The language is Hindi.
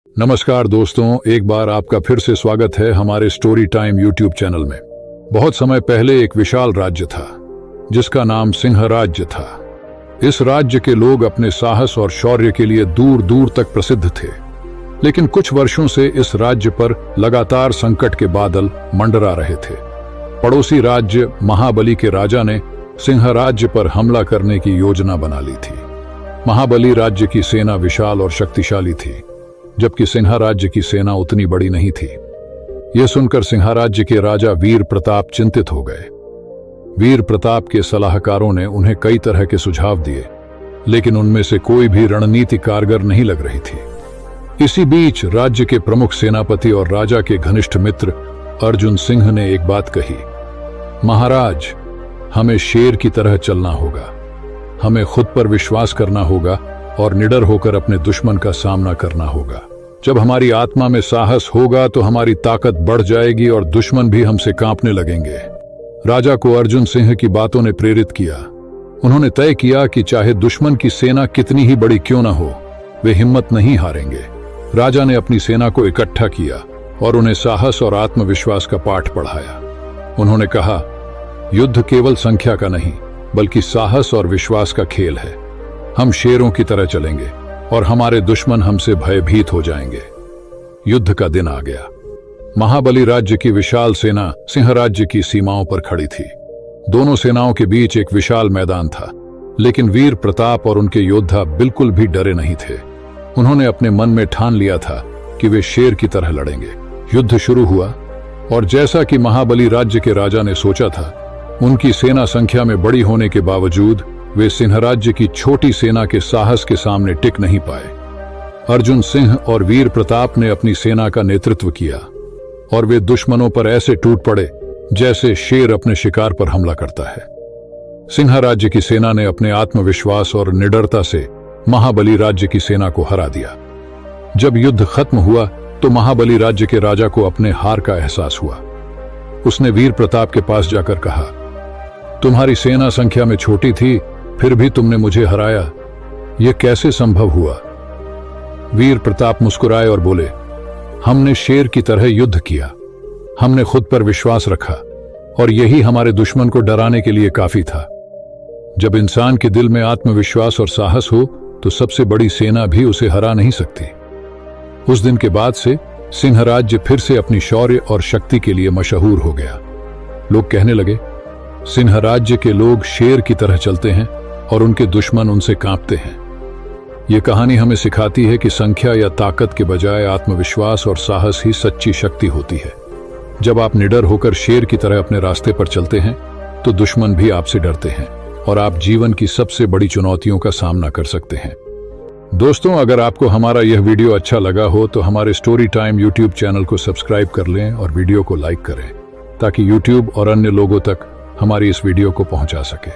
नमस्कार दोस्तों, एक बार आपका फिर से स्वागत है हमारे स्टोरी टाइम यूट्यूब चैनल में। बहुत समय पहले एक विशाल राज्य था जिसका नाम सिंह राज्य था। इस राज्य के लोग अपने साहस और शौर्य के लिए दूर दूर तक प्रसिद्ध थे। लेकिन कुछ वर्षों से इस राज्य पर लगातार संकट के बादल मंडरा रहे थे। पड़ोसी राज्य महाबली के राजा ने सिंह राज्य पर हमला करने की योजना बना ली थी। महाबली राज्य की सेना विशाल और शक्तिशाली थी, जबकि सिंह राज्य की सेना उतनी बड़ी नहीं थी। यह सुनकर सिंह राज्य के राजा वीर प्रताप चिंतित हो गए। वीर प्रताप के सलाहकारों ने उन्हें कई तरह के सुझाव दिए, लेकिन उनमें से कोई भी रणनीति कारगर नहीं लग रही थी। इसी बीच राज्य के प्रमुख सेनापति और राजा के घनिष्ठ मित्र अर्जुन सिंह ने एक बात कही, महाराज, हमें शेर की तरह चलना होगा। हमें खुद पर विश्वास करना होगा और निडर होकर अपने दुश्मन का सामना करना होगा। जब हमारी आत्मा में साहस होगा तो हमारी ताकत बढ़ जाएगी और दुश्मन भी हमसे कांपने लगेंगे। राजा को अर्जुन सिंह की बातों ने प्रेरित किया। उन्होंने तय किया कि चाहे दुश्मन की सेना कितनी ही बड़ी क्यों न हो, वे हिम्मत नहीं हारेंगे। राजा ने अपनी सेना को इकट्ठा किया और उन्हें साहस और आत्मविश्वास का पाठ पढ़ाया। उन्होंने कहा, युद्ध केवल संख्या का नहीं बल्कि साहस और विश्वास का खेल है। हम शेरों की तरह चलेंगे और हमारे दुश्मन हमसे भयभीत हो जाएंगे। युद्ध का दिन आ गया। महाबली राज्य की विशाल सेना सिंह राज्य की सीमाओं पर खड़ी थी। दोनों सेनाओं के बीच एक विशाल मैदान था, लेकिन वीर प्रताप और उनके योद्धा बिल्कुल भी डरे नहीं थे। उन्होंने अपने मन में ठान लिया था कि वे शेर की तरह लड़ेंगे। युद्ध शुरू हुआ और जैसा कि महाबली राज्य के राजा ने सोचा था, उनकी सेना संख्या में बड़ी होने के बावजूद वे सिंह राज्य की छोटी सेना के साहस के सामने टिक नहीं पाए। अर्जुन सिंह और वीर प्रताप ने अपनी सेना का नेतृत्व किया और वे दुश्मनों पर ऐसे टूट पड़े जैसे शेर अपने शिकार पर हमला करता है। सिंह राज्य की सेना ने अपने आत्मविश्वास और निडरता से महाबली राज्य की सेना को हरा दिया। जब युद्ध खत्म हुआ तो महाबली राज्य के राजा को अपने हार का एहसास हुआ। उसने वीर प्रताप के पास जाकर कहा, तुम्हारी सेना संख्या में छोटी थी, फिर भी तुमने मुझे हराया। यह कैसे संभव हुआ? वीर प्रताप मुस्कुराए और बोले, हमने शेर की तरह युद्ध किया। हमने खुद पर विश्वास रखा और यही हमारे दुश्मन को डराने के लिए काफी था। जब इंसान के दिल में आत्मविश्वास और साहस हो तो सबसे बड़ी सेना भी उसे हरा नहीं सकती। उस दिन के बाद से सिंह राज्य फिर से अपनी शौर्य और शक्ति के लिए मशहूर हो गया। लोग कहने लगे, सिंह राज्य के लोग शेर की तरह चलते हैं और उनके दुश्मन उनसे कांपते हैं। ये कहानी हमें सिखाती है कि संख्या या ताकत के बजाय आत्मविश्वास और साहस ही सच्ची शक्ति होती है। जब आप निडर होकर शेर की तरह अपने रास्ते पर चलते हैं तो दुश्मन भी आपसे डरते हैं और आप जीवन की सबसे बड़ी चुनौतियों का सामना कर सकते हैं। दोस्तों, अगर आपको हमारा यह वीडियो अच्छा लगा हो तो हमारे स्टोरी टाइम यूट्यूब चैनल को सब्सक्राइब कर लें और वीडियो को लाइक करें ताकि यूट्यूब और अन्य लोगों तक हमारी इस वीडियो को पहुंचा सके।